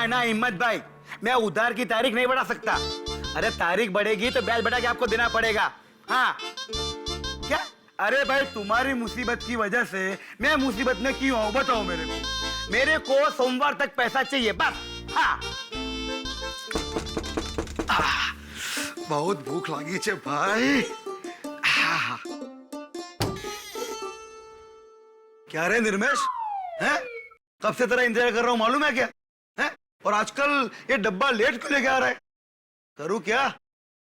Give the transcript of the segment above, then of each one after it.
ना हिम्मत भाई, मैं उधार की तारीख नहीं बढ़ा सकता। अरे तारीख बढ़ेगी तो ब्याज बढ़ा के आपको देना पड़ेगा। हाँ क्या? अरे भाई तुम्हारी मुसीबत की वजह से मैं मुसीबत में क्यों हूं बताओ मेरे को। मेरे को सोमवार तक पैसा चाहिए बस। हाँ बहुत भूख लगी है भाई। क्या रे निर्मेश, हैं? कब से तेरा इंतजार कर रहा हूं मालूम है क्या? हैं? और आजकल ये डब्बा लेट क्यों लेके आ रहा है? करूं क्या?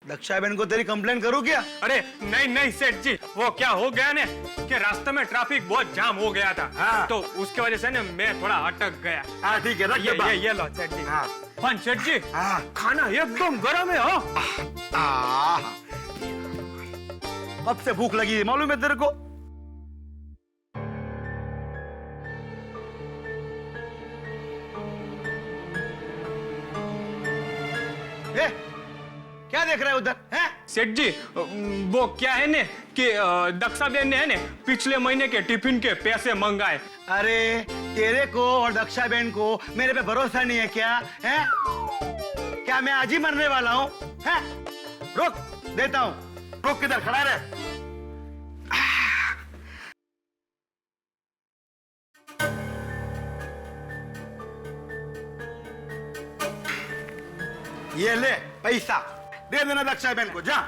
दक्षा बहन को तेरी कंप्लेन करूं क्या? अरे नहीं नहीं सेठ जी, वो क्या हो गया ने कि रास्ते में ट्रैफिक बहुत जाम हो गया था। हाँ। तो उसके वजह से ना मैं थोड़ा अटक गया। हाँ ठीक है, रख ये डब्बा। ये लो सेठ जी। हाँ। पर सेठ जी, हाँ। खाना एकदम गरम है हो। कब से भूख लगी है मालूम है तेरे को? ए, क्या देख रहा है उधर? हैं? सेठ जी, वो क्या है ने कि दक्षा बहन ने है ने पिछले महीने के टिफिन के पैसे मंगाए। अरे तेरे को और दक्षा बहन को मेरे पे भरोसा नहीं है क्या? हैं? क्या मैं आज ही मरने वाला हूँ? हैं? रुक, देता हूँ। रुक, किधर खड़ा रहे? ये ले पैसा, दे देना दक्षा बहन को, जा।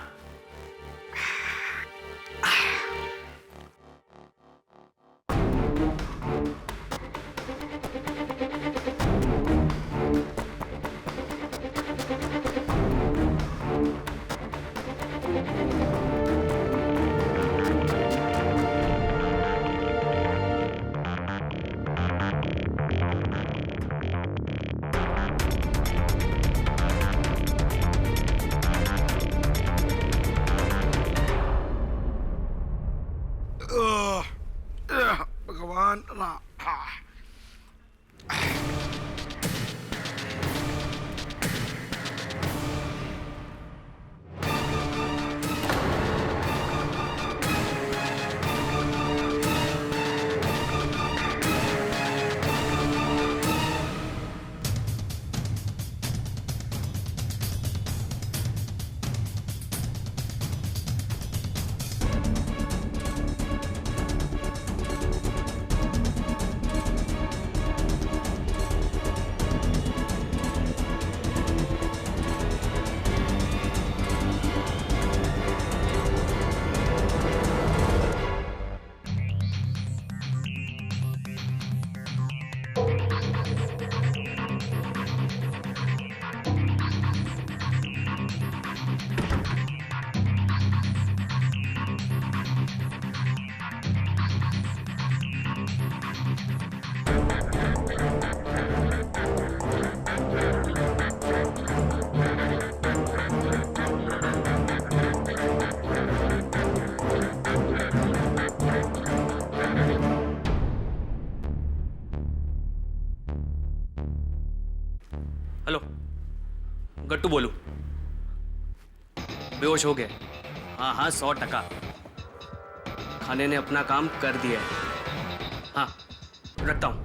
भगवान राम। हेलो, गट्टू बोलू। बेहोश हो गए? हाँ हाँ 100%। खाने ने अपना काम कर दिया है। हाँ रखता हूँ।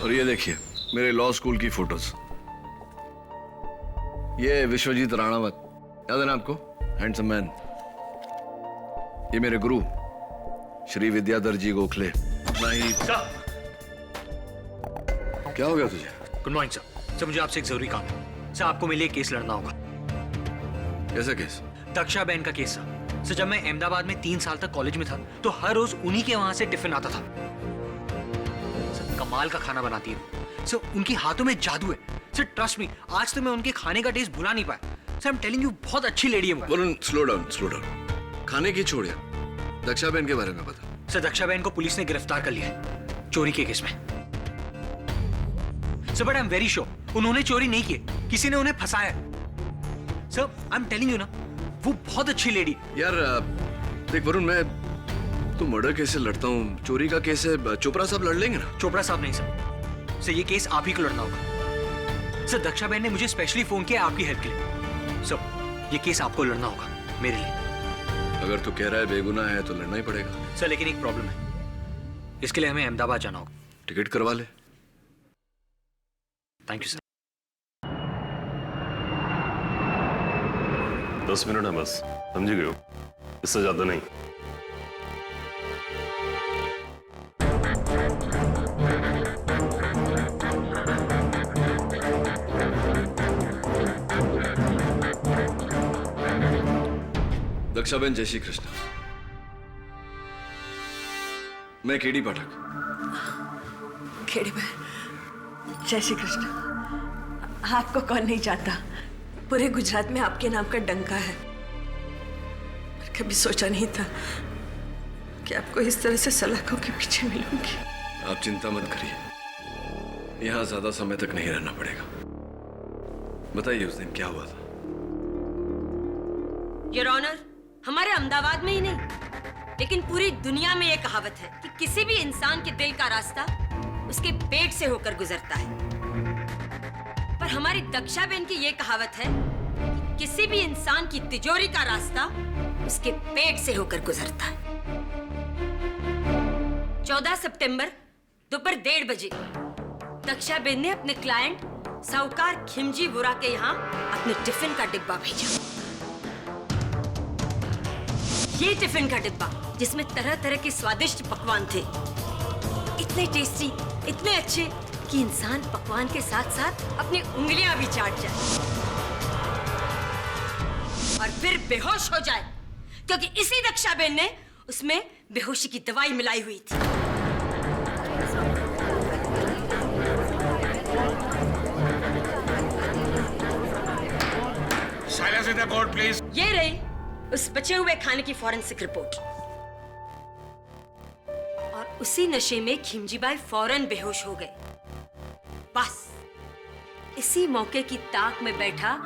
और ये देखिए मेरे लॉ स्कूल की फोटोज। ये विश्वजीत राणावत, याद है ना आपको? Handsome man. ये मेरे गुरु श्री विद्याधर जी गोखले। नहीं क्या हो गया तुझे? Good morning sir. सर मुझे आपसे एक जरूरी काम है। सर आपको मेरे लिए केस लड़ना होगा। कैसा केस? दक्षा बहन का केस सर। सर जब मैं अहमदाबाद में 3 साल तक कॉलेज में था तो हर रोज उन्हीं के वहां से टिफिन आता था। सर कमाल का खाना बनाती है। सर उनके हाथों में जादू है सर, ट्रस्ट मी, आज तो मैं उनके खाने का टेस्ट भुला नहीं पाया sir. I am telling you, बहुत अच्छी लेडी है वो। Varun slow down slow down. खाने की छोड़ यार, दक्षा बहन के बारे में बता। सर दक्षा बहन को पुलिस ने गिरफ्तार कर लिया है चोरी के केस में। Sir but I am very sure उन्होंने चोरी नहीं की, किसी ने उन्हें फंसाया है। Sir I am telling you ना, वो बहुत अच्छी लेडी। यार देख वरुण, मैं तो मर्डर केस से लड़ता हूँ, चोरी का केस है, चोपड़ा साहब लड़ लेंगे ना? चोपड़ा साहब नहीं सर, सर ये केस आप ही को लड़ना होगा। सर दक्षा बहन ने मुझे स्पेशली फोन किया आपकी हेल्प के लिए। सर ये केस आपको लड़ना होगा मेरे लिए। अगर तू कह रहा है बेगुनाह है तो लड़ना ही पड़ेगा। सर लेकिन एक प्रॉब्लम है, इसके लिए हमें अहमदाबाद जाना होगा। टिकट करवा ले। Thank you sir. 10 मिनट है बस, समझ गए हो? इससे ज्यादा नहीं। दक्षाबेन, जय श्री कृष्ण। मैं केडी पाठक। खेड़ी बहन, जय श्री कृष्ण। आपको कौन नहीं जानता, पूरे गुजरात में आपके नाम का डंका है। कभी सोचा नहीं था कि आपको इस तरह से सलाखों के पीछे मिलूंगी। आप चिंता मत करिए, यहाँ ज्यादा समय तक नहीं रहना पड़ेगा। बताइए उस दिन क्या हुआ था? योर ऑनर, हमारे अहमदाबाद में ही नहीं लेकिन पूरी दुनिया में ये कहावत है कि किसी भी इंसान के दिल का रास्ता उसके पेट से होकर गुजरता है, पर हमारी दक्षा बहन की ये कहावत है कि किसी भी इंसान की तिजोरी का रास्ता उसके पेट से होकर गुजरता है। 14 सितंबर दोपहर 1:30 बजे दक्षा बहन ने अपने क्लाइंट साहूकार खिमजी वोरा के यहाँ अपने टिफिन का डिब्बा भेजा। ये टिफिन का डिब्बा जिसमें तरह तरह के स्वादिष्ट पकवान थे, इतने टेस्टी, इतने अच्छे कि इंसान पकवान के साथ साथ अपनी उंगलियां भी चाट जाए और फिर बेहोश हो जाए, क्योंकि इसी दक्षा बहन ने उसमें बेहोशी की दवाई मिलाई हुई थी। Silence in the court, please. ये रही उस बचे हुए खाने की फॉरेंसिक रिपोर्ट। और उसी नशे में खिमजी बाई फौरन बेहोश हो गए। बस इसी मौके की ताक में बैठा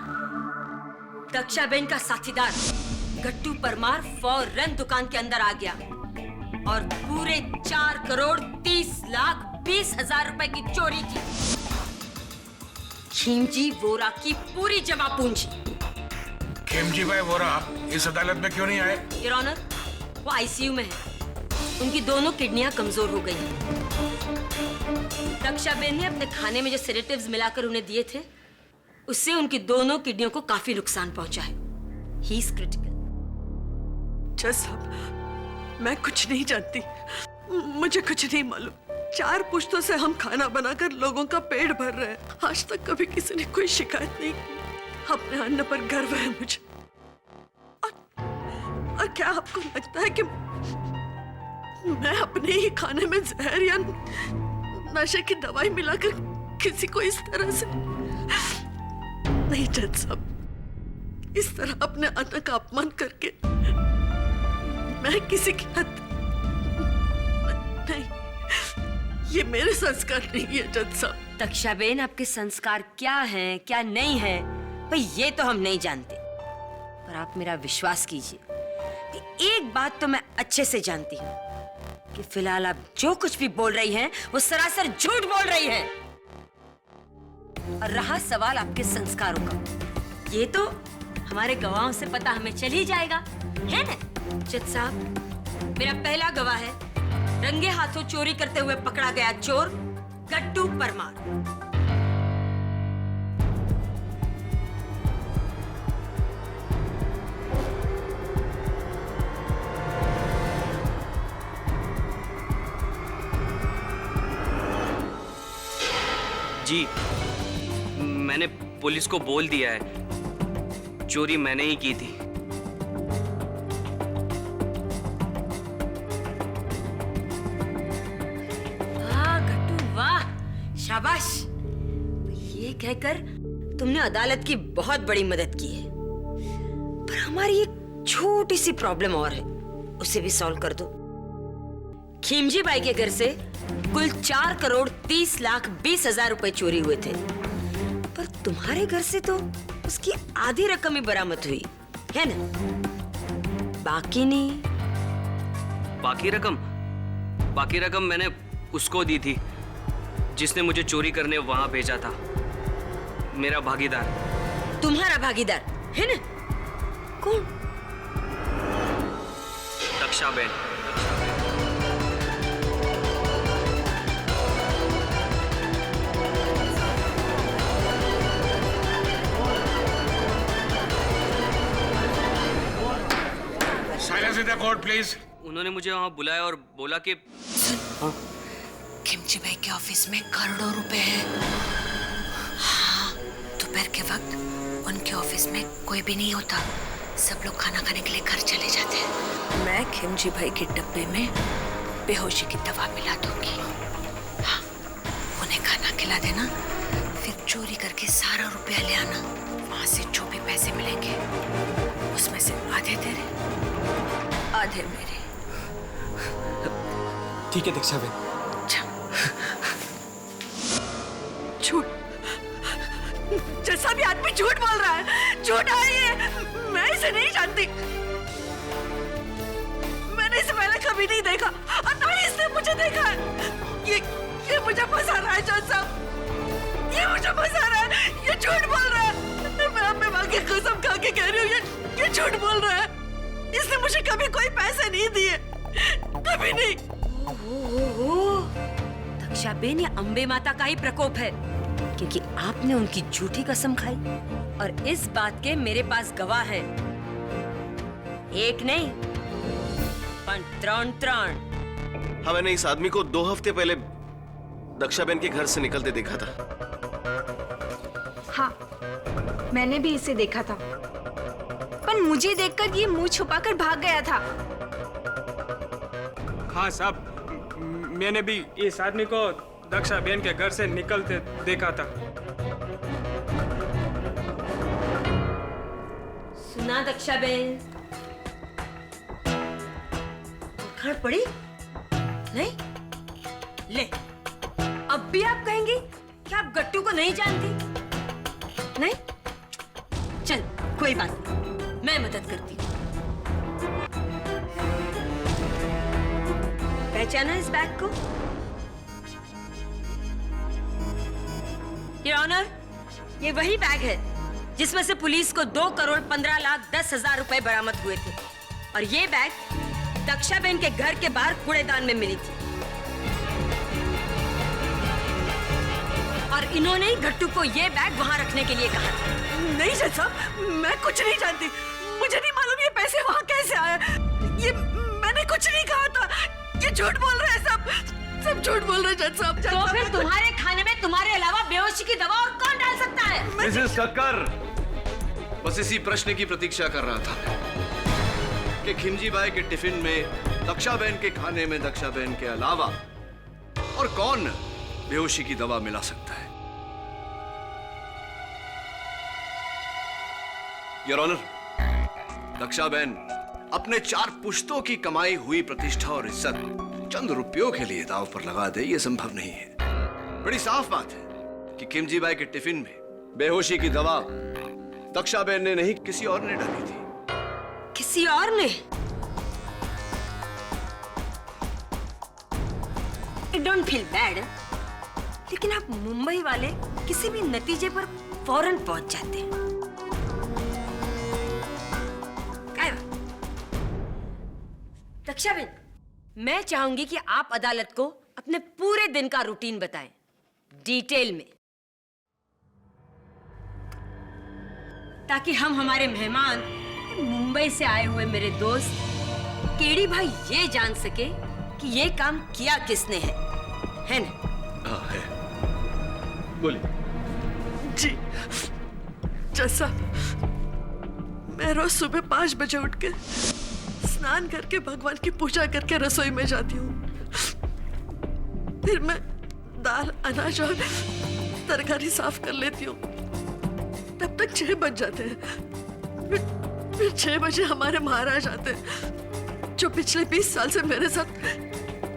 दक्षाबेन का साथीदार गट्टू परमार फौरन दुकान के अंदर आ गया और पूरे 4,30,20,000 रुपए की चोरी की। खिमजी वोरा की पूरी जमा पूंजी। खेमजी भाई वोरा इस अदालत में क्यों नहीं आए? योर ऑनर, वो आईसीयू में है। उनकी दोनों किडनियां कमजोर हो गई हैं। दक्षाबेन ने अपने खाने में जो सेडेटिव्स मिलाकर उन्हें दिए थे, उससे उनकी दोनों किडनियों को काफी नुकसान पहुंचा है। He is critical. जज साहब, मैं कुछ नहीं जानती, मुझे कुछ नहीं मालूम। 4 पुश्तों से हम खाना बनाकर लोगों का पेट भर रहे हैं। आज तक कभी किसी ने कोई शिकायत नहीं की। अपने अन्न पर गर्व है मुझे। और क्या आपको लगता है कि मैं अपने ही खाने में जहर या नशे की दवाई मिलाकर किसी को इस तरह से? नहीं जज साहब, इस तरह अपने अन्न का अपमान करके मैं किसी की हद नहीं, ये मेरे संस्कार नहीं है जज साहब। दक्षाबेन, आपके संस्कार क्या हैं, क्या नहीं है, भाई ये तो हम नहीं जानते। पर आप मेरा विश्वास कीजिए कि एक बात तो मैं अच्छे से जानती हूँ कि फिलहाल आप जो कुछ भी बोल रही हैं, वो सरासर झूठ बोल रही हैं। और रहा सवाल आपके संस्कारों का, ये तो हमारे गवाहों से पता हमें चल ही जाएगा, है ना? जज साहब, मेरा पहला गवाह है रंगे हाथों चोरी करते हुए पकड़ा गया चोर गट्टू परमार। जी, मैंने पुलिस को बोल दिया है, चोरी मैंने ही की थी। वाह गट्टू वाह, शाबाश। कहकर तुमने अदालत की बहुत बड़ी मदद की है, पर हमारी एक छोटी सी प्रॉब्लम और है, उसे भी सॉल्व कर दो। खिमजी बाई के घर से कुल 4,30,20,000 रुपए चोरी हुए थे, पर तुम्हारे घर से तो उसकी आधी रकम ही बरामद हुई है ना? बाकी नहीं। बाकी रकम मैंने उसको दी थी जिसने मुझे चोरी करने वहां भेजा था, मेरा भागीदार। तुम्हारा भागीदार है ना? कौन? Daksha Ben. Silence in the court please. उन्होंने मुझे वहां बुलाया और बोला कि खिमजी भाई के ऑफिस में करोड़ों रुपए हैं। हाँ, दोपहर के वक्त उनके ऑफिस में कोई भी नहीं होता, सब लोग खाना खाने के लिए घर चले जाते हैं। मैं खिमजी भाई के डब्बे में बेहोशी की दवा मिला दूंगी। हाँ, उन्हें खाना खिला देना, फिर चोरी करके सारा रुपया ले आना। वहां से जो भी पैसे मिलेंगे उसमें से आधे तेरे, आधे मेरे। ठीक है दक्षा बेन। झूठ, जैसा भी आदमी झूठ बोल रहा है, झूठ है ये। मैं इसे नहीं जानती, मैंने इसे पहले कभी नहीं देखा और ना ही इसने मुझे देखा है। ये मुझे फंसा रहा है जज साहब, ये मुझे फंसा रहा है, ये झूठ बोल रहा है। मैं अपने माँ की कसम खा के कह रही हूँ, ये झूठ बोल रहा है। इसने मुझे कभी कोई पैसे नहीं दिए, कभी नहीं। दक्षा बेन, ये अंबे माता का ही प्रकोप है, क्योंकि आपने उनकी झूठी कसम खाई और इस बात के मेरे पास गवाह हैं। एक नहीं पर त्रण। हाँ, मैंने इस आदमी को 2 हफ्ते पहले दक्षाबेन के घर से निकलते देखा था। हाँ, मैंने भी इसे देखा था, पर मुझे देखकर ये मुंह छुपाकर भाग गया था। हाँ साहब, मैंने भी इस आदमी को दक्षा बेन के घर से निकलते देखा था। सुना दक्षा बेन? खड़ पड़ी नहीं? ले, अब भी आप कहेंगी कि आप गट्टू को नहीं जानती? नहीं? चल, कोई बात नहीं, मैं मदद करती हूँ। पहचाना इस बैग को? योर ऑनर, ये वही बैग है जिसमें से पुलिस को 2,15,10,000 रुपए बरामद हुए थे, और ये बैग दक्षा बेन के घर के बाहर कूड़ेदान में मिली थी। और इन्होंने ही गट्टू को ये बैग वहां रखने के लिए कहा था। नहीं जज साहब, मैं कुछ नहीं जानती, मुझे नहीं मालूम ये पैसे वहां कैसे आए। ये मैंने कुछ नहीं कहा था, ये झूठ बोल रहे हैं, सब झूठ बोल रहे हैं जज साहब। तो फिर तुम्हारे खाने में तुम्हारे अलावा बेहोशी की दवा और कौन डाल सकता है? मिसेस कक्कर, बस इसी प्रश्न की प्रतीक्षा कर रहा था कि खिमजी बाई के टिफिन में दक्षाबेन के खाने में दक्षाबेन के अलावा और कौन बेहोशी की दवा मिला सकता है। योर ऑनर, दक्षाबेन अपने 4 पुश्तों की कमाई हुई प्रतिष्ठा और इज्जत चंद रुपयों के लिए दांव पर लगा दे, यह संभव नहीं है। बड़ी साफ बात है कि खिमजी बाई के टिफिन में बेहोशी की दवा दक्षाबेन ने नहीं, किसी और ने डाली थी। किसी और ने? I don't feel bad, लेकिन आप मुंबई वाले किसी भी नतीजे पर फौरन पहुंच जाते हैं। दक्षाबेन, मैं चाहूंगी कि आप अदालत को अपने पूरे दिन का रूटीन बताएं, डिटेल में, ताकि हम हमारे मेहमान, मुंबई से आए हुए मेरे दोस्त केडी भाई ये जान सके कि ये काम किया किसने है ना? हाँ है। बोलिए। जी जैसा, मैं रोज सुबह 5 बजे उठ के स्नान करके भगवान की पूजा करके रसोई में जाती हूँ। फिर मैं दाल, अनाज और तरकारी साफ कर लेती हूँ, तब तक 6 बज जाते हैं। फिर 6 बजे हमारे महाराज आते हैं, जो पिछले 20 साल से मेरे साथ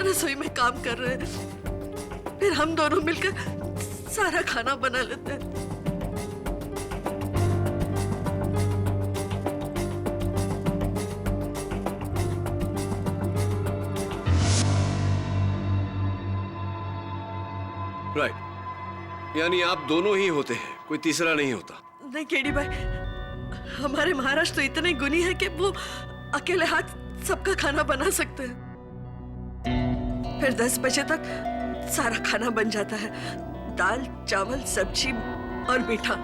रसोई में काम कर रहे हैं। फिर हम दोनों मिलकर सारा खाना बना लेते हैं। राइट, यानी आप दोनों ही होते हैं, कोई तीसरा नहीं होता। नहीं केडी भाई, हमारे महाराज तो इतने गुणी है कि वो अकेले हाथ सबका खाना बना सकते हैं। फिर 10 बजे तक सारा खाना बन जाता है, दाल, चावल, सब्जी और मीठा।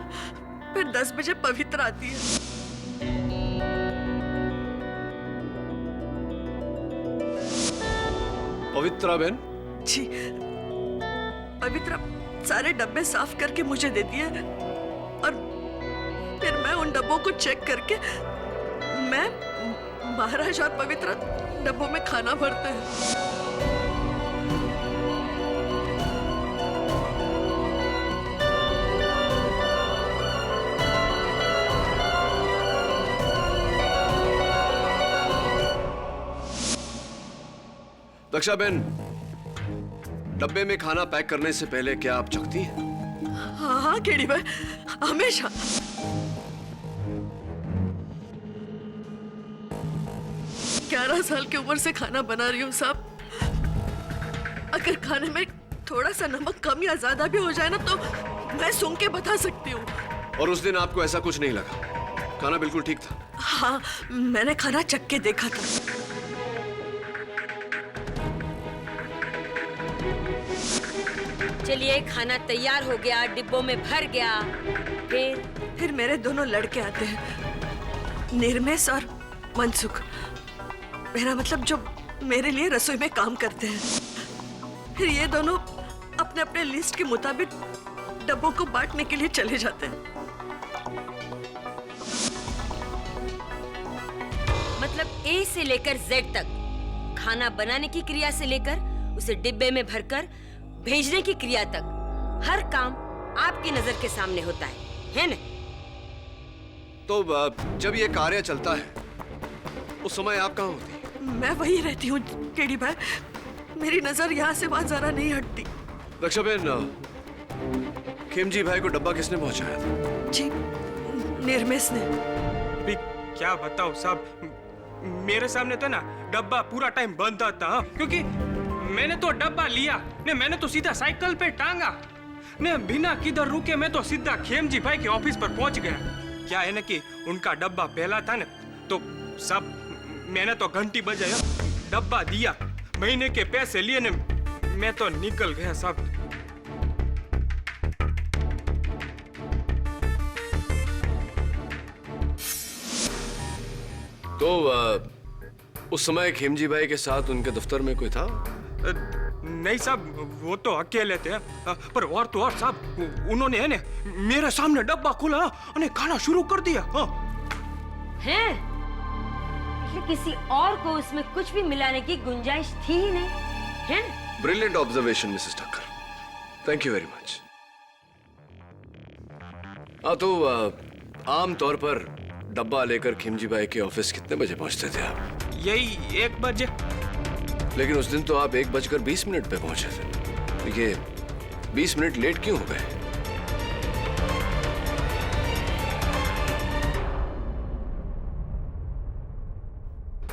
फिर 10 बजे पवित्र आती है। पवित्रा बहन? जी, पवित्र सारे डब्बे साफ करके मुझे देती है और फिर मैं उन डब्बों को चेक करके मैं, महाराज और पवित्र डब्बों में खाना भरते हैं। दक्षा बहन, डब्बे में खाना पैक करने से पहले क्या आप चखती हैं? हाँ हाँ केडी भाई, हमेशा। ग्यारह साल की उम्र से खाना बना रही हूँ साहब। अगर खाने में थोड़ा सा नमक कम या ज्यादा भी हो जाए ना तो मैं सूंघ के बता सकती हूँ। और उस दिन आपको ऐसा कुछ नहीं लगा? खाना बिल्कुल ठीक था? हाँ, मैंने खाना चख के देखा था। चलिए, खाना तैयार हो गया, डिब्बों में भर गया। फिर मेरे दोनों लड़के आते हैं, निर्मेश और मनसुख। मेरा मतलब जो मेरे लिए रसोई में काम करते हैं। फिर ये दोनों अपने अपने लिस्ट के मुताबिक डब्बों को बांटने के लिए चले जाते हैं। मतलब ए से लेकर जेड तक, खाना बनाने की क्रिया से लेकर उसे डिब्बे में भरकर भेजने की क्रिया तक, हर काम आपकी नजर के सामने होता है ना? तो जब ये कार्य चलता है उस समय आप कहाँ होती? मैं वही रहती हूँ केडी भाई, मेरी नजर यहाँ से वहां जरा नहीं हटती। दक्षा बहन, खेमजी भाई को डब्बा किसने पहुंचाया था? जी, निर्मेश ने। अभी क्या बताओ साहब, मेरे सामने तो ना डब्बा पूरा टाइम बंद था। हाँ? क्योंकि मैंने तो डब्बा लिया ने, मैंने तो सीधा साइकिल पे टांगा ने, बिना किधर रुके मैं तो सीधा खेमजी भाई के ऑफिस पर पहुंच गया। क्या है ना कि उनका डब्बा पहला था ना, तो सब मैंने तो घंटी बजाया, डब्बा दिया, महीने के पैसे लिए ने, मैं तो निकल गया साहब। तो उस समय खेमजी भाई के साथ उनके दफ्तर में कोई था? नहीं साहब, वो तो अकेले थे। पर और तो और साहब, उन्होंने है ने मेरे सामने डब्बा खोला और खाना शुरू कर दिया। हैं? किसी और को उसमें कुछ भी मिलाने की गुंजाइश थी ही नहीं, है ना? Brilliant observation Mrs Thakkar, thank you very much. तो आम तौर पर डब्बा लेकर खिमजी भाई के ऑफिस कितने बजे पहुंचते थे आप? यही 1 बजे। लेकिन उस दिन तो आप 1:20 पे पहुंचे थे। ये 20 मिनट लेट क्यों हो गए?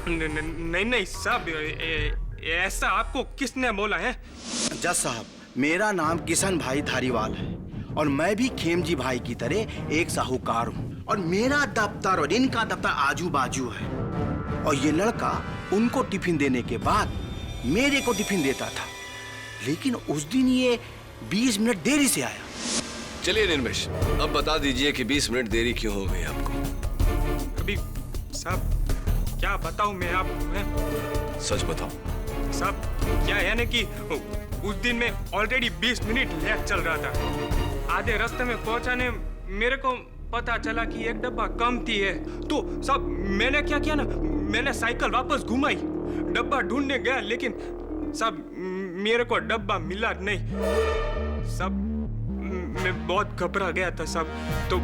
नहीं साहब, ऐसा आपको किसने बोला है? जज साहब, मेरा नाम किशन भाई धारीवाल है और मैं भी खेमजी भाई की तरह एक साहूकार हूँ और मेरा दफ्तर और इनका दफ्तर आजू बाजू है। और ये लड़का उनको टिफिन देने के बाद मेरे को टिफिन देता था, लेकिन उस दिन ये 20 मिनट देरी से आया। चलिए निर्मेश, अब बता दीजिए कि 20 मिनट देरी क्यों हो गई आपको? अभी साहब क्या बताऊं मैं आपको? सच बताओ साहब। क्या है ना कि उस दिन में ऑलरेडी 20 मिनट लेट चल रहा था। आधे रास्ते में पहुंचाने मेरे को पता चला कि एक डब्बा कम थी है, तो सब मैंने क्या किया ना, मैंने साइकिल वापस घुमाई, डब्बा ढूंढने गया, लेकिन सब मेरे को डब्बा मिला नहीं। सब मैं बहुत घबरा गया था साहब। तो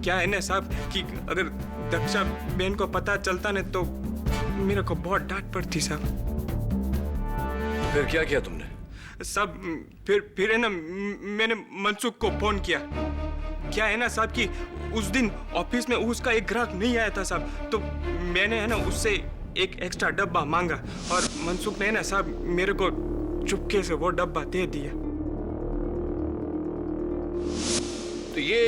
क्या है ना साहब कि अगर दक्षा बहन को पता चलता ना तो मेरे को बहुत डांट पड़ती साहब। फिर क्या किया तुमने? साहब फिर है ना मैंने मनसुख को फोन किया। क्या है ना साहब कि उस दिन ऑफिस में उसका एक ग्राहक नहीं आया था साहब, तो मैंने है ना उससे एक एक्स्ट्रा डब्बा मांगा और मनसुख ने ना साहब मेरे को चुपके से वो डब्बा दे दिया। तो ये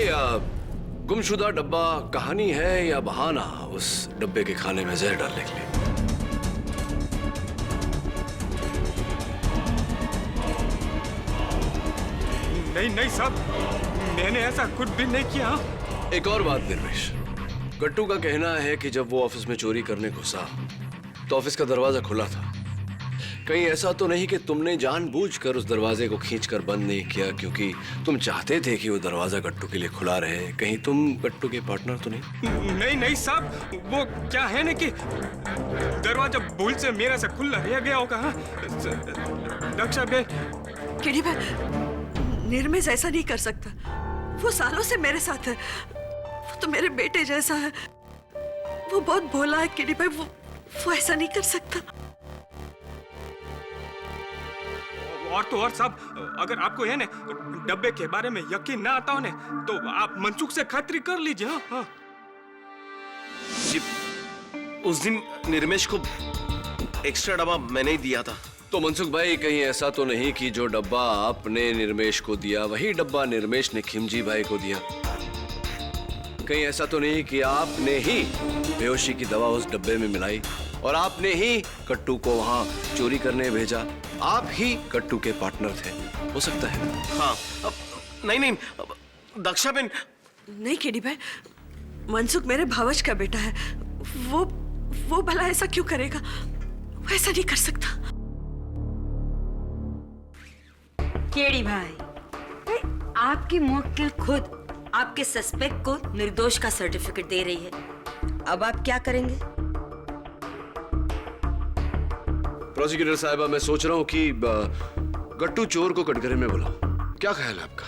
गुमशुदा डब्बा कहानी है या बहाना उस डब्बे के खाने में जहर डालने के लिए? नहीं साहब, मैंने ऐसा कुछ भी नहीं किया। एक और बात निर्वेश, गट्टू का कहना है कि जब वो ऑफिस में चोरी करने घुसा तो ऑफिस का दरवाजा खुला था। कहीं ऐसा तो नहीं कि तुमने जानबूझकर उस दरवाजे को खींचकर बंद नहीं किया क्योंकि तुम चाहते थे कि वो दरवाजा गट्टू के लिए खुला रहे? कहीं तुम गट्टू के पार्टनर तो नहीं? नहीं साहब, वो क्या है ना कि दरवाजा भूल से मेरे से खुला रह गया होगा। हाँ? दक्षा बहन, केडी भाई, निर्मेश ऐसा नहीं कर सकता। वो सालों से मेरे साथ है, वो तो मेरे बेटे जैसा है। वो बहुत भोला है केडी भाई, वो ऐसा नहीं कर सकता। और तो और साहब, अगर आपको है ना डब्बे के बारे में यकीन ना आता हो ना तो आप मनसुख से खातिरी कर लीजिए। हाँ हाँ जी, उस दिन निर्मेश को एक्स्ट्रा डब्बा मैंने ही दिया था। तो मनसुख भाई, कहीं ऐसा तो नहीं कि जो डब्बा आपने निर्मेश को दिया वही डब्बा निर्मेश ने खिमजी भाई को दिया? कहीं ऐसा तो नहीं कि आपने ही बेहोशी की दवा उस डब्बे में मिलाई और आपने ही कट्टू को वहां चोरी करने भेजा? आप ही कट्टू के पार्टनर थे, हो सकता है? हाँ, नहीं, दक्षा बहन। नहीं केडी भाई, मनसुख मेरे भावज का बेटा है। वो भला ऐसा क्यों करेगा? वो ऐसा नहीं कर सकता। केडी भाई, आपकी मुवक्किल खुद आपके सस्पेक्ट को निर्दोष का सर्टिफिकेट दे रही है। अब आप क्या करेंगे? प्रोसिक्यूटर साहिबा, मैं सोच रहा हूं कि गट्टू चोर को कटघरे में बुलाओ। क्या ख्याल है आपका?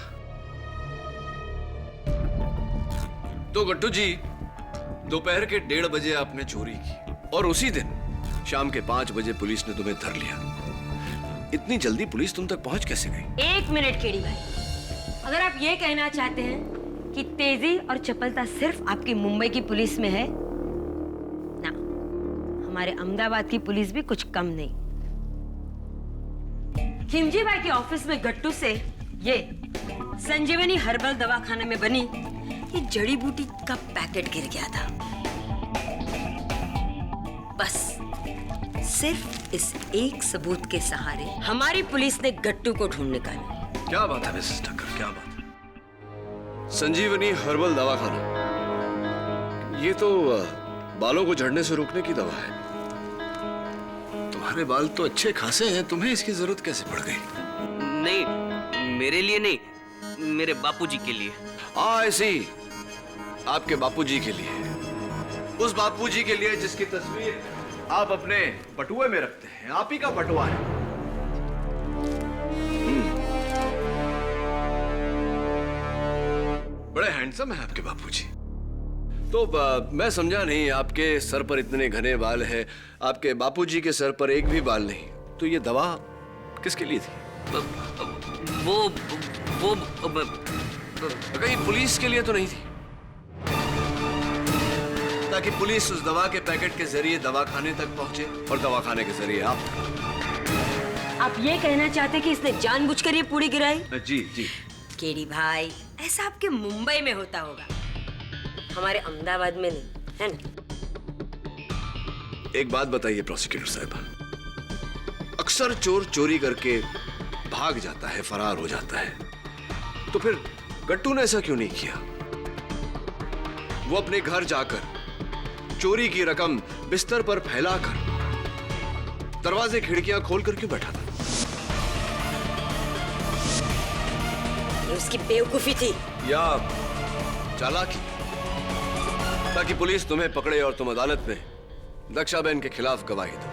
तो गट्टू जी, दोपहर के 1:30 बजे आपने चोरी की और उसी दिन शाम के 5 बजे पुलिस ने तुम्हें धर लिया। इतनी जल्दी पुलिस तुम तक पहुंच कैसे गई? एक मिनट केडी भाई, अगर आप ये कहना चाहते हैं कि तेजी और चपलता सिर्फ आपकी मुंबई की पुलिस में है ना, हमारे अहमदाबाद की पुलिस भी कुछ कम नहीं। खिमजी भाई के ऑफिस में गट्टू से ये संजीवनी हर्बल दवाखाने में बनी ये जड़ी बूटी का पैकेट गिर गया था। बस सिर्फ इस एक सबूत के सहारे हमारी पुलिस ने गट्टू को ढूंढ निकाला। क्या बात है मिसेस ठक्कर, क्या बात है? संजीवनी हर्बल दवाखाना, ये तो बालों को झड़ने से रोकने की दवा है। तुम्हारे बाल तो अच्छे खासे हैं, तुम्हें इसकी जरूरत कैसे पड़ गई? नहीं, मेरे लिए नहीं, मेरे बापूजी के लिए। ऐसी आपके बापूजी के लिए, उस बापूजी के लिए जिसकी तस्वीर आप अपने पटुए में रखते हैं। आप ही का पटुआ है। बड़े हैंडसम है आपके बापूजी। तो मैं समझा नहीं, आपके सर पर इतने घने बाल हैं, आपके बापूजी के सर पर एक भी बाल नहीं, तो ये दवा किसके लिए थी? वो कहीं पुलिस के लिए तो नहीं थी? ताकि पुलिस उस दवा के पैकेट के जरिए दवाखाने तक पहुंचे और दवाखाने के जरिए आप ये कहना चाहते कि इसने जानबूझकर ये पूरी गिराई? जी जी। केडी भाई, ऐसा आपके मुंबई में होता होगा, हमारे अहमदाबाद में नहीं, है ना? एक बात बताइए प्रोसिक्यूटर साहिबा, अक्सर चोर चोरी करके भाग जाता है, फरार हो जाता है, तो फिर गट्टू ने ऐसा क्यों नहीं किया? वो अपने घर जाकर चोरी की रकम बिस्तर पर फैलाकर दरवाजे खिड़कियां खोलकर क्यों बैठा था? उसकी बेवकूफी थी या चालाकी, ताकि पुलिस तुम्हें पकड़े और तुम अदालत में दक्षा बहन के खिलाफ गवाही दो।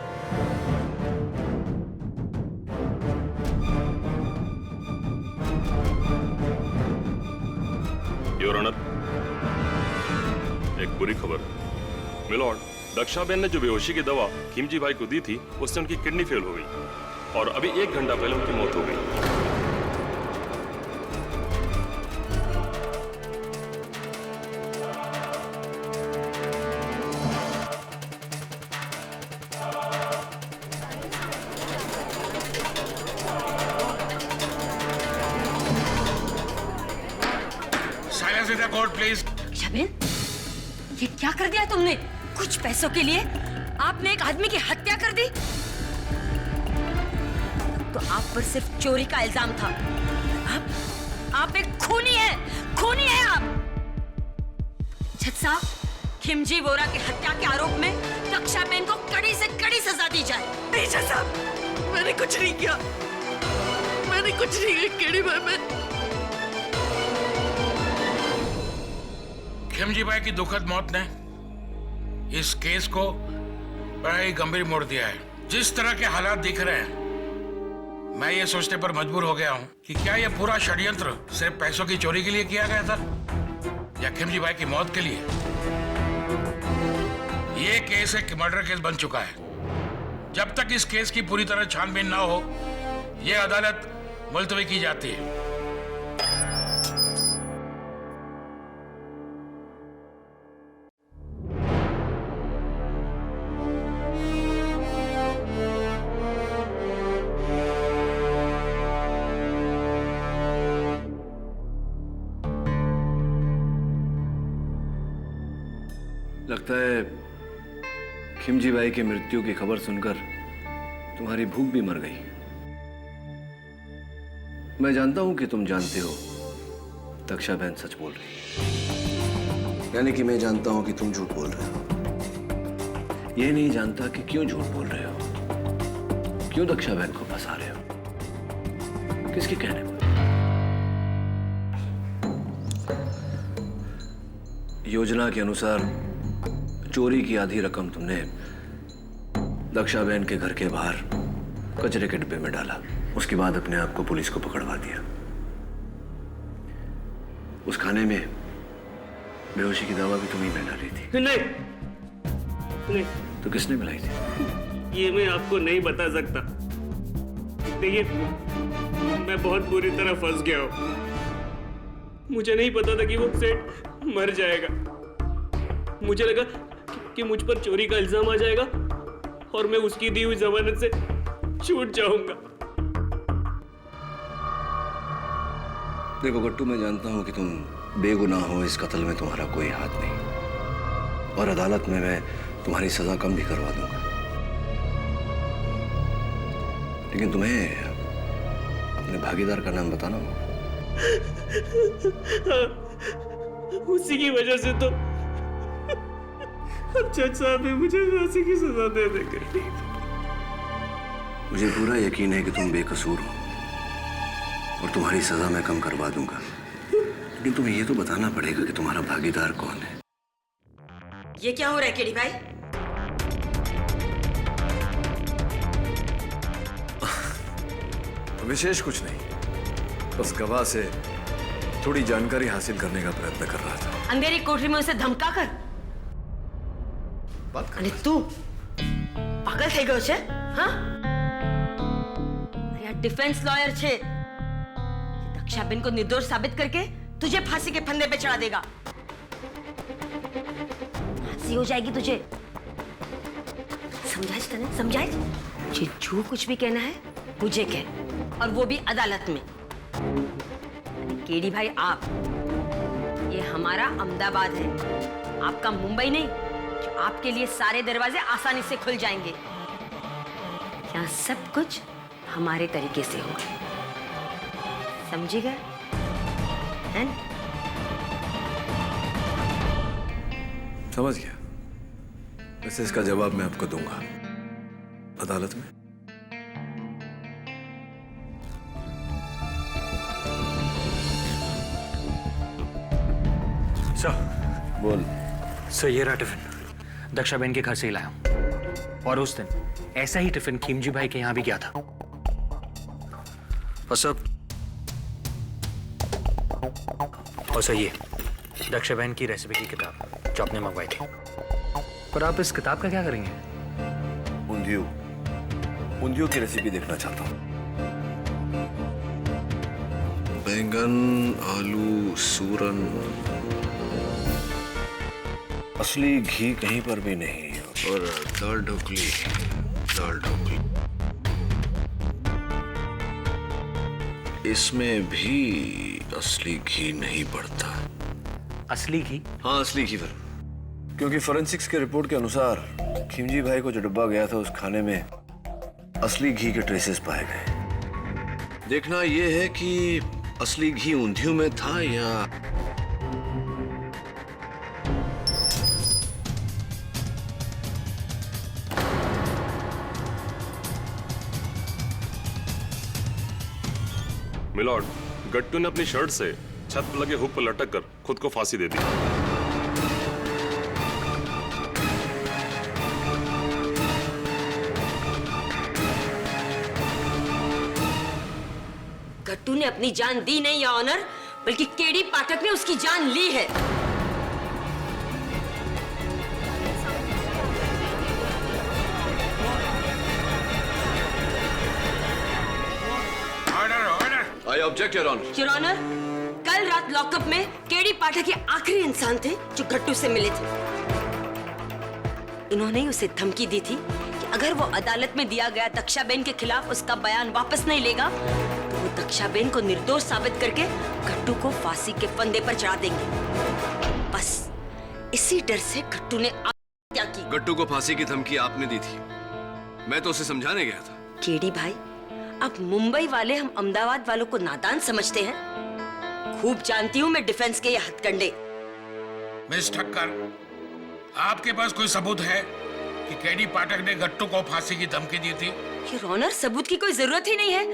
योर ऑनर, एक बुरी खबर है। मिलॉर्ड, दक्षाबेन ने जो बेहोशी की दवा खिमजी भाई को दी थी, उससे उनकी किडनी फेल हो गई और अभी 1 घंटा पहले उनकी मौत हो गई। Silence in the court, please. Dakshaben, ये क्या कर दिया तुमने? कुछ पैसों के लिए आपने एक आदमी की हत्या कर दी। तो आप पर सिर्फ चोरी का इल्जाम था। आप एक खूनी है आप। जज साहब, खिमजी वोरा की हत्या के आरोप में दक्षाबेन को कड़ी से कड़ी सजा दी जाए। नहीं जज साहब, मैंने कुछ नहीं किया। केडी भाई, खिमजी भाई की दुखद मौत ने इस केस को बड़ा ही गंभीर मोड़ दिया है। जिस तरह के हालात दिख रहे हैं, मैं ये सोचने पर मजबूर हो गया हूँ कि क्या यह पूरा षड्यंत्र सिर्फ पैसों की चोरी के लिए किया गया था या खिमजी भाई की मौत के लिए। ये केस एक मर्डर केस बन चुका है। जब तक इस केस की पूरी तरह छानबीन ना हो, यह अदालत मुलतवी की जाती है। लगता है खिमजी भाई की मृत्यु की खबर सुनकर तुम्हारी भूख भी मर गई। मैं जानता हूं कि तुम जानते हो दक्षाबेन सच बोल रही, यानी कि मैं जानता हूं कि तुम झूठ बोल रहे हो। ये नहीं जानता कि क्यों झूठ बोल रहे हो, क्यों दक्षाबेन को फंसा रहे हो, किसके कहने पर। योजना के अनुसार चोरी की आधी रकम तुमने दक्षाबेन के घर के बाहर कचरे के डिब्बे में डाला। उसके बाद अपने आप को पुलिस को पकड़वा दिया। उस खाने में बेहोशी की दवा भी तुम्ही में डाली थी। नहीं, तो किसने मिलाई थी? ये मैं आपको नहीं बता सकता। देखिए, मैं बहुत बुरी तरह फंस गया हूँ। मुझे नहीं पता था कि वो सेठ मर जाएगा। मुझे लगा कि मुझ पर चोरी का इल्जाम आ जाएगा और मैं उसकी दी हुई जमानत से छूट जाऊंगा। देखो गट्टू, मैं जानता हूं कि तुम बेगुनाह हो, इस कत्ल में तुम्हारा कोई हाथ नहीं, और अदालत में मैं तुम्हारी सजा कम भी करवा दूंगा। लेकिन तुम्हें अपने भागीदार का नाम बताना होगा। उसी की वजह से तो अब जज साहब ने मुझे फांसी की सजा दे देंगे। मुझे पूरा यकीन है कि तुम बेकसूर हो और तुम्हारी सजा मैं कम करवा दूंगा। लेकिन तुम्हें ये तो बताना पड़ेगा कि तुम्हारा भागीदार कौन है। ये क्या हो रहा है केडी भाई? विशेष कुछ नहीं, बस गवाह से थोड़ी जानकारी हासिल करने का प्रयत्न कर रहा था। अंधेरी कोठरी में उसे धमका कर અને તું પાગલ થઈ ગયો છે? હા, આ डिफेंस लॉयर છે। दक्षाबेन को निर्दोष साबित करके तुझे फांसी के फंदे पे चढ़ा देगा। फांसी हो जाएगी तुझे। समझाइज तने? समझाइज? मुझे जो कुछ भी कहना है मुझे कह, और वो भी अदालत में। केडी भाई, आप, ये हमारा अहमदाबाद है, आपका मुंबई नहीं। आपके लिए सारे दरवाजे आसानी से खुल जाएंगे। यहाँ सब कुछ हमारे तरीके से होगा। समझी गए? हैं? समझ गया। वैसे इसका जवाब मैं आपको दूंगा अदालत में। सर, बोल। सर, ये रहा टिफिन, दक्षाबेन के घर से ही लाया हूं। और उस दिन ऐसा ही टिफिन खिमजी भाई के यहां भी गया था। और सर ये दक्षा बहन की रेसिपी की किताब जो आपने मंगवाई थी। पर आप इस किताब का क्या करेंगे? ऊंधियों की रेसिपी देखना चाहता हूँ। बैंगन, आलू, सूरन, असली घी कहीं पर भी नहीं, और दाल ढोकली। इसमें भी असली घी नहीं पड़ता। असली घी? हाँ, असली घी पर, क्योंकि फोरेंसिक्स के रिपोर्ट के अनुसार खिमजी भाई को जो डब्बा गया था उस खाने में असली घी के ट्रेसेस पाए गए। देखना यह है कि असली घी ऊंधियों में था या मिलॉर्ड, गट्टू ने अपनी शर्ट से छत पर लगे हुक पर लटक कर खुद को फांसी दे दी। गट्टू ने अपनी जान दी नहीं या ऑनर, बल्कि केडी पाठक ने उसकी जान ली है। I object your honour. Your honour, कल रात लॉकअप में केडी पाठक ये आखिरी इंसान थे जो गट्टू से मिले थे। इन्होंने उसे धमकी दी थी कि अगर वो अदालत में दिया गया दक्षाबेन के खिलाफ उसका बयान वापस नहीं लेगा तो वो दक्षाबेन को निर्दोष साबित करके गट्टू को फांसी के फंदे पर चढ़ा देंगे। बस इसी डर से गट्टू ने आत्महत्या की। गट्टू को फांसी की धमकी आपने दी थी, मैं तो उसे समझाने गया था। केडी भाई, अब मुंबई वाले हम अहमदाबाद वालों को नादान समझते हैं। खूब जानती हूँ मैं डिफेंस के ये हथकंडे। मिस ठक्कर, आपके पास कोई सबूत है कि केडी पाठक ने गट्टू को फांसी की धमकी दी थी? योर ऑनर, सबूत की कोई जरूरत ही नहीं है,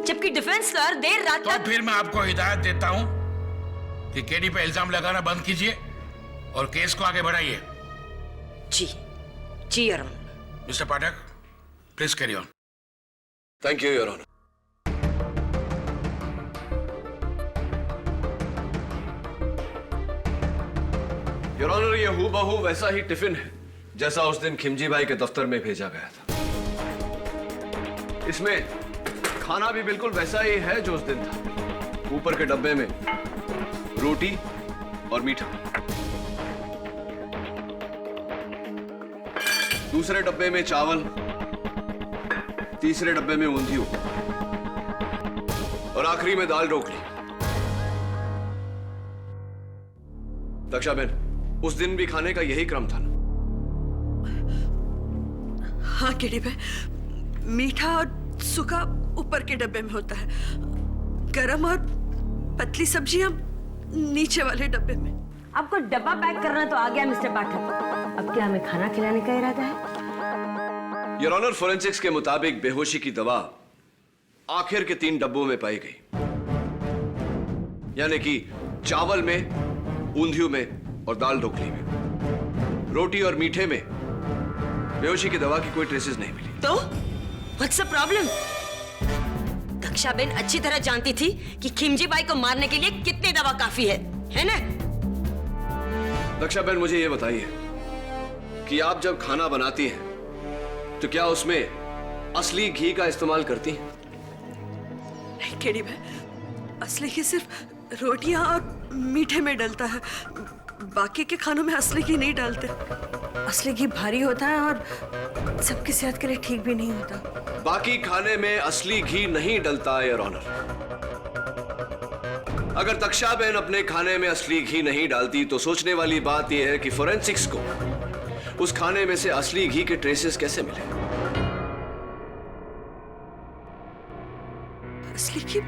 जबकि डिफेंस लॉयर देर रात तो तक। फिर मैं आपको हिदायत देता हूँ कि केडी पे इल्जाम लगाना बंद कीजिए और केस को आगे बढ़ाइए। जी your honour. Mister Pathak, please carry on. Thank you your honour. Your honour, ये हूबहू वैसा ही टिफिन है जैसा उस दिन खिमजी भाई के दफ्तर में भेजा गया था। इसमें खाना भी बिल्कुल वैसा ही है जो उस दिन था। ऊपर के डब्बे में रोटी और मीठा, दूसरे डब्बे में चावल, तीसरे डब्बे में ऊंधियों और आखिरी में दाल ढोकली। दक्षाबेन, उस दिन भी खाने का यही क्रम था ना? हाँ केडी भाई, मीठा और सूखा ऊपर के डब्बे में होता है, गरम और पतली सब्जियां नीचे वाले डब्बे में। आपको डब्बा पैक करना तो आ गया मिस्टर पाठक, अब क्या हमें खाना खिलाने का इरादा है? योर ऑनर, फोरेंसिक्स के मुताबिक बेहोशी की दवा आखिर के 3 डब्बों में पाई गई, यानी कि चावल में, ऊंधियों में और दाल ढोकली में। रोटी और मीठे में बेहोशी की दवा की कोई ट्रेसेस नहीं मिली। तो व्हाट्स द प्रॉब्लम? दक्षाबेन अच्छी तरह जानती थी कि खिमजी भाई को मारने के लिए कितनी दवा काफी है ना? दक्षाबेन, मुझे यह बताइए कि आप जब खाना बनाती हैं तो क्या उसमें असली घी का इस्तेमाल करती हैं? नहीं केडी भाई, असली घी सिर्फ रोटियां और मीठे में डलता है, बाकी के खानों में असली घी नहीं डालते। असली घी भारी होता है और सबकी सेहत के लिए ठीक भी नहीं होता। बाकी खाने में असली घी नहीं डलता योर ऑनर। अगर दक्षाबेन अपने खाने में असली घी नहीं डालती तो सोचने वाली बात यह है कि फोरेंसिक्स को उस खाने में से असली घी के ट्रेसेस कैसे मिले? असली घी?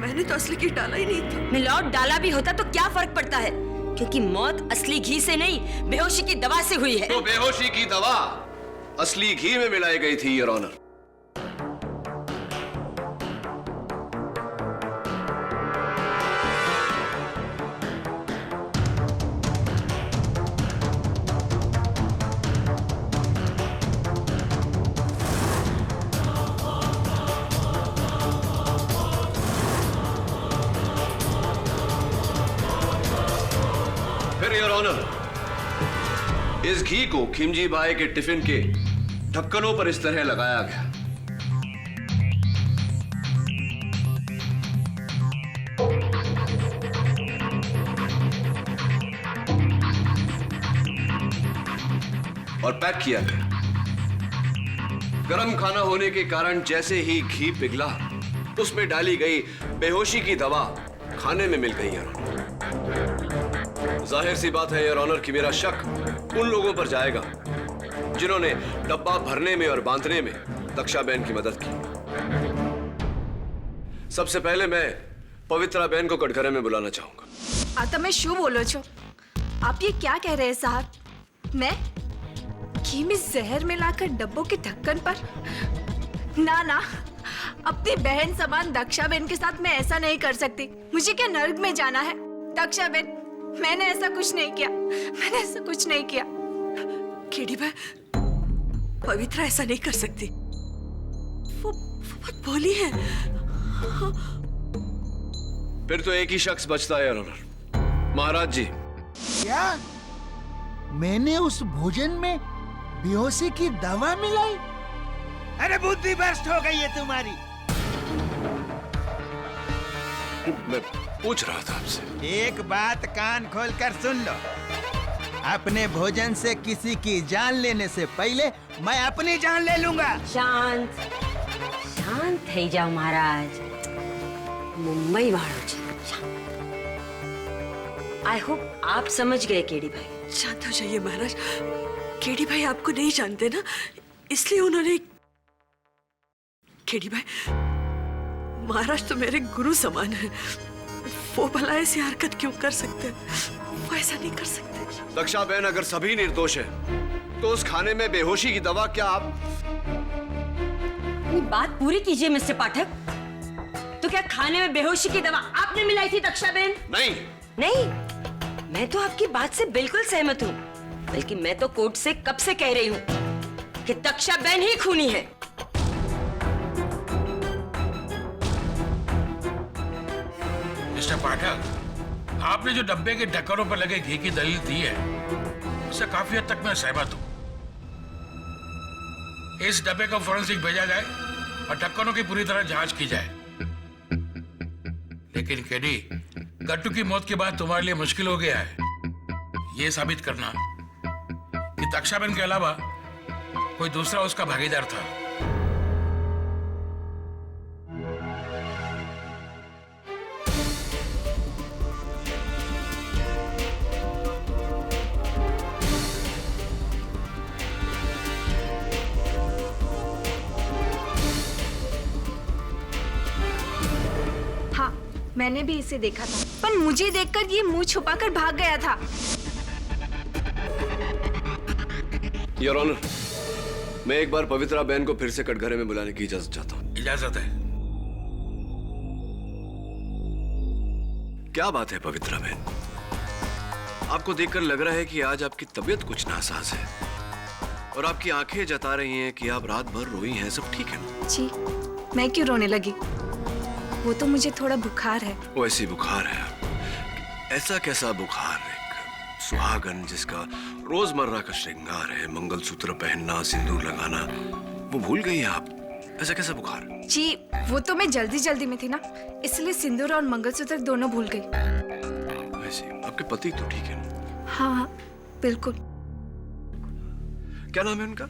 मैंने तो असली घी डाला ही नहीं था। मिलॉर्ड, डाला भी होता तो क्या फर्क पड़ता है, क्योंकि मौत असली घी से नहीं बेहोशी की दवा से हुई है। तो बेहोशी की दवा असली घी में मिलाई गई थी your honour. Order your honour. इस घी को खिमजी भाई के टिफिन के ढक्कनों पर इस तरह लगाया गया। और पैक किया गया। गरम खाना होने के कारण जैसे ही घी पिघला, उसमें डाली गई बेहोशी की दवा खाने में मिल गई। योर ऑनर, जाहिर सी बात है योर ऑनर कि मेरा शक उन लोगों पर जाएगा जिन्होंने डब्बा भरने में और बांधने में दक्षा बहन की मदद की। सबसे पहले मैं पवित्रा बहन को कटघरे में बुलाना चाहूंगा। आता मैं शू बोलो छो, आप ये क्या कह रहे हैं साहब? मैं घी में जहर मिलाकर डब्बों के ढक्कन पर? ना ना, अपनी बहन समान दक्षा बहन के साथ मैं ऐसा नहीं कर सकती। मुझे क्या नर्क में जाना है? दक्षा बहन, मैंने ऐसा कुछ नहीं किया, मैंने ऐसा कुछ नहीं किया। केडी भाई, पवित्रा ऐसा नहीं कर सकती। वो बहुत भोली है। फिर तो एक ही शख्स बचता है योर ऑनर, महाराज जी। क्या मैंने उस भोजन में बेहोशी की दवा मिलाई? अरे बुद्धि भ्रष्ट हो गई है तुम्हारी। मैं पूछ रहा था आपसे। एक बात कान खोलकर सुन लो, अपने भोजन से किसी की जान लेने से पहले मैं अपनी जान ले लूंगा। शांत शांत થઈ જાઓ महाराज। मुंबई वालों जी, आई होप आप समझ गए केडी भाई। शांत हो जाइए महाराज। केडी भाई आपको नहीं जानते ना, इसलिए उन्होंने। केडी भाई, महाराज तो मेरे गुरु समान है। वो भला ऐसी हरकत क्यों कर सकते हैं? वो ऐसा नहीं कर सकते। दक्षा बहन अगर सभी निर्दोष है तो उस खाने में बेहोशी की दवा क्या आप? अपनी बात पूरी कीजिए मिस्टर पाठक। तो क्या खाने में बेहोशी की दवा आपने मिलाई थी दक्षा बहन? नहीं नहीं, मैं तो आपकी बात से बिल्कुल सहमत हूँ। बल्कि मैं तो कोर्ट से कब से कह रही हूँ कि दक्षा बहन ही खूनी है। मिस्टर पाठक, आपने जो डब्बे के ढक्कनों पर लगे घी की दलील दी है, उससे काफी हद तक मैं सहमत हूँ। इस डब्बे को फोरेंसिक भेजा जाए और ढक्कनों की पूरी तरह जांच की जाए। लेकिन केडी, गट्टू की मौत के बाद तुम्हारे लिए मुश्किल हो गया है ये साबित करना कि दक्षाबेन के अलावा कोई दूसरा उसका भागीदार था। हाँ, मैंने भी इसे देखा था, पर मुझे देखकर ये मुंह छुपाकर भाग गया था। योर ऑनर, मैं एक बार पवित्रा बहन को फिर से कटघरे में बुलाने की इजाजत चाहता हूँ। इजाजत है। क्या बात है पवित्रा बहन, आपको देखकर लग रहा है कि आज आपकी तबीयत कुछ नासाज है और आपकी आंखें जता रही हैं कि आप रात भर रोई हैं। सब ठीक है ना? जी, मैं क्यों रोने लगी? वो तो मुझे थोड़ा बुखार है। वो ऐसी बुखार है? ऐसा कैसा बुखार? एक सुहागन जिसका रोजमर्रा का श्रृंगार है मंगलसूत्र पहनना, सिंदूर लगाना, वो भूल गई हैं आप? ऐसा कैसा बुखार? जी, वो तो मैं जल्दी जल्दी में थी ना, इसलिए सिंदूर और मंगलसूत्र दोनों भूल गई। वैसे आपके पति तो ठीक है ना? हाँ हाँ, बिल्कुल। क्या नाम है उनका?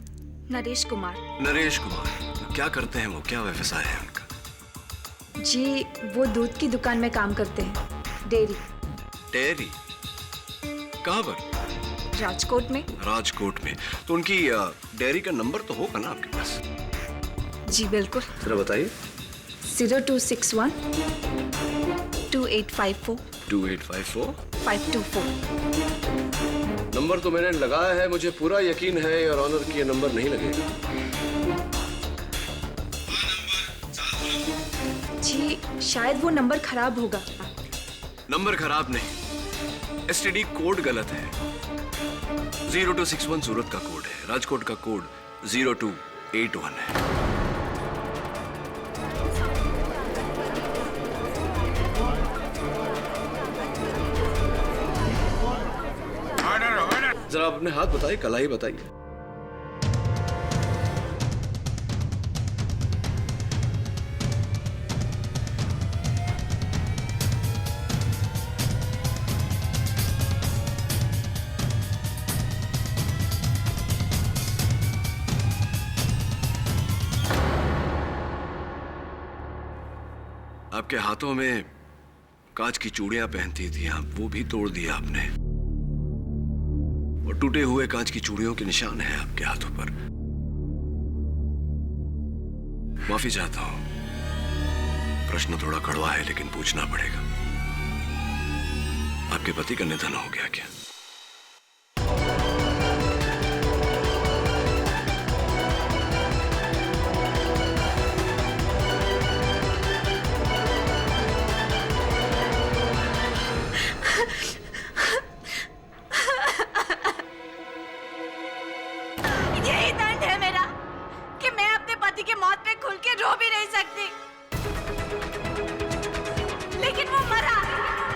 नरेश कुमार। नरेश कुमार। क्या करते हैं वो? क्या व्यवसाय है उनका? जी, वो दूध की दुकान में काम करते हैं, डेयरी। डेयरी? कहाँ पर? राजकोट में। राजकोट में? तो उनकी डेयरी का नंबर तो होगा ना आपके पास? जी बिल्कुल। जरा बताइए। 0261 2854 2854 524। नंबर तो मैंने लगाया है, मुझे पूरा यकीन है और ऑनर की ये नंबर नहीं लगेगा। जी, शायद वो नंबर खराब होगा। नंबर खराब नहीं, एसटीडी कोड गलत है। 0261 सूरत का कोड है, राजकोट का कोड 0281 है। जरा आप अपने हाथ बताइए, कलाई बताइए। आपके हाथों में कांच की चूड़ियां पहनती थी आप, वो भी तोड़ दिया आपने, और टूटे हुए कांच की चूड़ियों के निशान हैं आपके हाथों पर। माफी चाहता हूं, प्रश्न थोड़ा कड़वा है लेकिन पूछना पड़ेगा। आपके पति का निधन हो गया क्या? यही दंड है मेरा कि मैं अपने पति की मौत पे खुल के रो भी नहीं सकती। लेकिन वो मरा,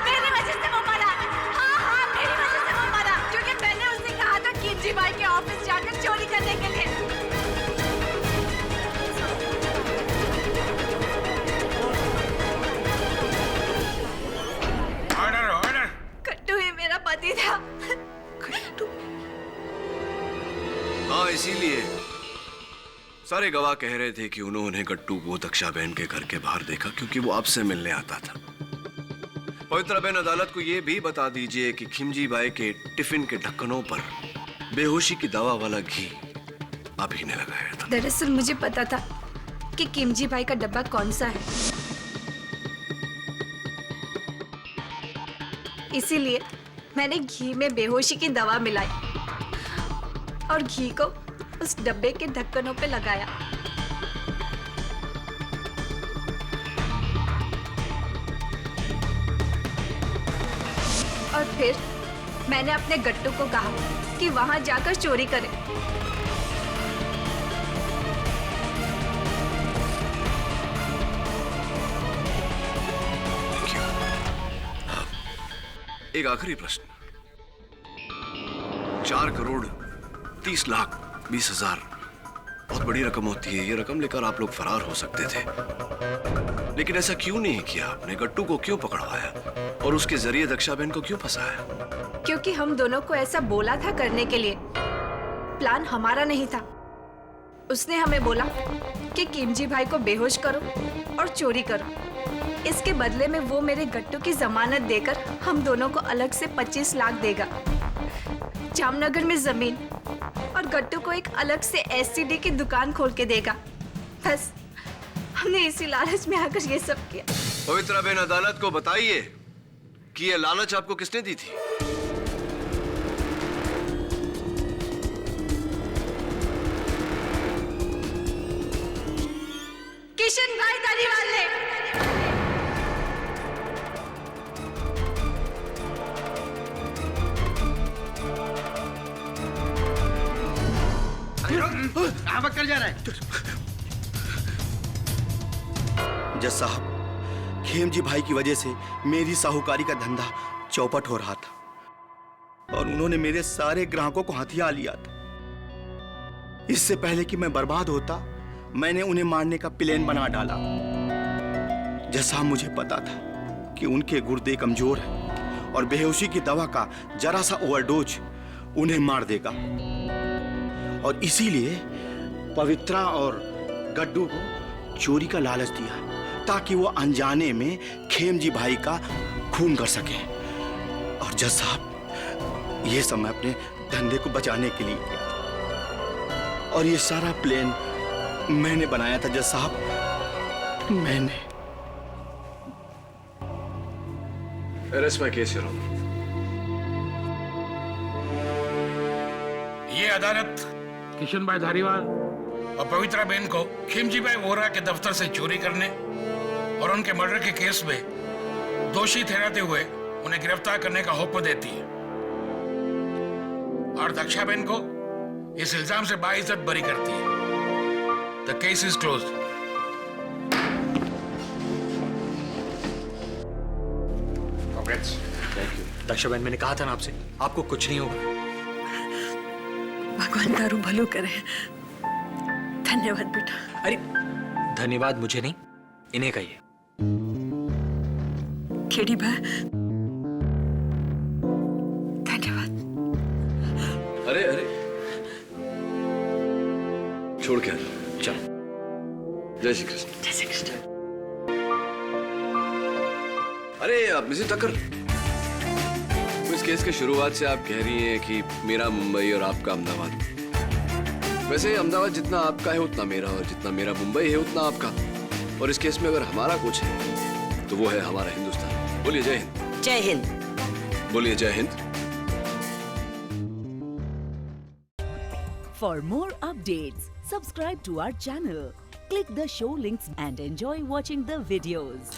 मेरी वजह से वो मरा। हाँ, मेरी वजह से वो मरा, क्योंकि मैंने उससे कहा था कीमजी भाई के ऑफिस जाकर चोरी करने के लिए। Order order. कट्टू ही मेरा पति था। हाँ, इसीलिए सारे गवाह कह रहे थे कि उन्होंने गट्टू को दक्षा बहन के घर के बाहर देखा, क्योंकि वो आपसे मिलने आता था। पवित्रा बहन, अदालत को यह भी बता दीजिए कि खिमजी बाई के टिफिन के ढक्कनों पर बेहोशी की दवा वाला घी आप ही ने लगाया था। दरअसल मुझे पता था कि किमजी भाई का डब्बा कौन सा है, इसीलिए मैंने घी में बेहोशी की दवा मिलाई और घी को उस डब्बे के ढक्कनों पे लगाया। और फिर मैंने अपने गट्टू को कहा कि वहां जाकर चोरी करे। एक आखिरी प्रश्न। 4,30,20,000 बहुत बड़ी रकम होती है। ये रकम लेकर आप लोग फरार हो सकते थे, लेकिन ऐसा क्यों नहीं किया आपने? गट्टू को क्यों पकड़वाया और उसके जरिए दक्षा बहन को क्यों फंसाया? क्योंकि हम दोनों को ऐसा बोला था करने के लिए। प्लान हमारा नहीं था। उसने हमें बोला कि किमजी भाई को बेहोश करो और चोरी करो। इसके बदले में वो मेरे गट्टू की जमानत देकर हम दोनों को अलग से 25 लाख देगा, जामनगर में जमीन, और गट्टू को एक अलग से एससीडी की दुकान खोल के देगा। बस हमने इसी लालच में आकर ये सब किया। पवित्रा बहन, अदालत को बताइए कि ये लालच आपको किसने दी थी? किशन भाई धारीवाल ने। कहाँ भाग कर जा रहा है? जज साहब, खेमजी भाई की वजह से मेरी साहूकारी का धंधा चौपट हो रहा था और उन्होंने मेरे सारे ग्राहकों को हथिया लिया था। इससे पहले कि मैं बर्बाद होता, मैंने उन्हें मारने का प्लान बना डाला। जज साहब, मुझे पता था कि उनके गुर्दे कमजोर हैं और बेहोशी की दवा का जरा सा ओवरडोज उन्हें मार देगा, और इसीलिए पवित्रा और गड्डू को चोरी का लालच दिया ताकि वो अनजाने में खेमजी भाई का खून कर सके। और जज साहब, ये सब मैं अपने धंधे को बचाने के लिए किया था, और ये सारा प्लान मैंने बनाया था जज साहब, मैंने। Arrest my case, your honour. ये अदालत किशन भाई धारीवाल और पवित्रा बहन को खिमजी भाई वोरा के दफ्तर से चोरी करने और उनके मर्डर के केस में दोषी ठहराते हुए उन्हें गिरफ्तार करने का हुक्म देती है, और दक्षा बहन को इस इल्जाम से बाइज्जत बरी करती है। The case is closed. Daksha बहन, मैंने कहा था ना आपसे, आपको कुछ नहीं होगा। भगवान तारू भलो करे। धन्यवाद बेटा। अरे धन्यवाद मुझे नहीं, इन्हें कहिए। खेड़ी भाई धन्यवाद। अरे अरे छोड़ के आ जाओ। चल। जय श्री कृष्ण। जय श्री कृष्ण। अरे मिसेस टक्कर, इस केस के शुरुआत से आप कह रही हैं कि मेरा मुंबई और आपका अहमदाबाद। वैसे अहमदाबाद जितना आपका है उतना मेरा, और जितना मेरा मुंबई है उतना आपका। और इस केस में अगर हमारा कुछ है तो वो है हमारा हिंदुस्तान। बोलिए जय हिंद। जय हिंद। बोलिए जय Hind. For more updates, subscribe to our channel, click the show links and enjoy watching the videos.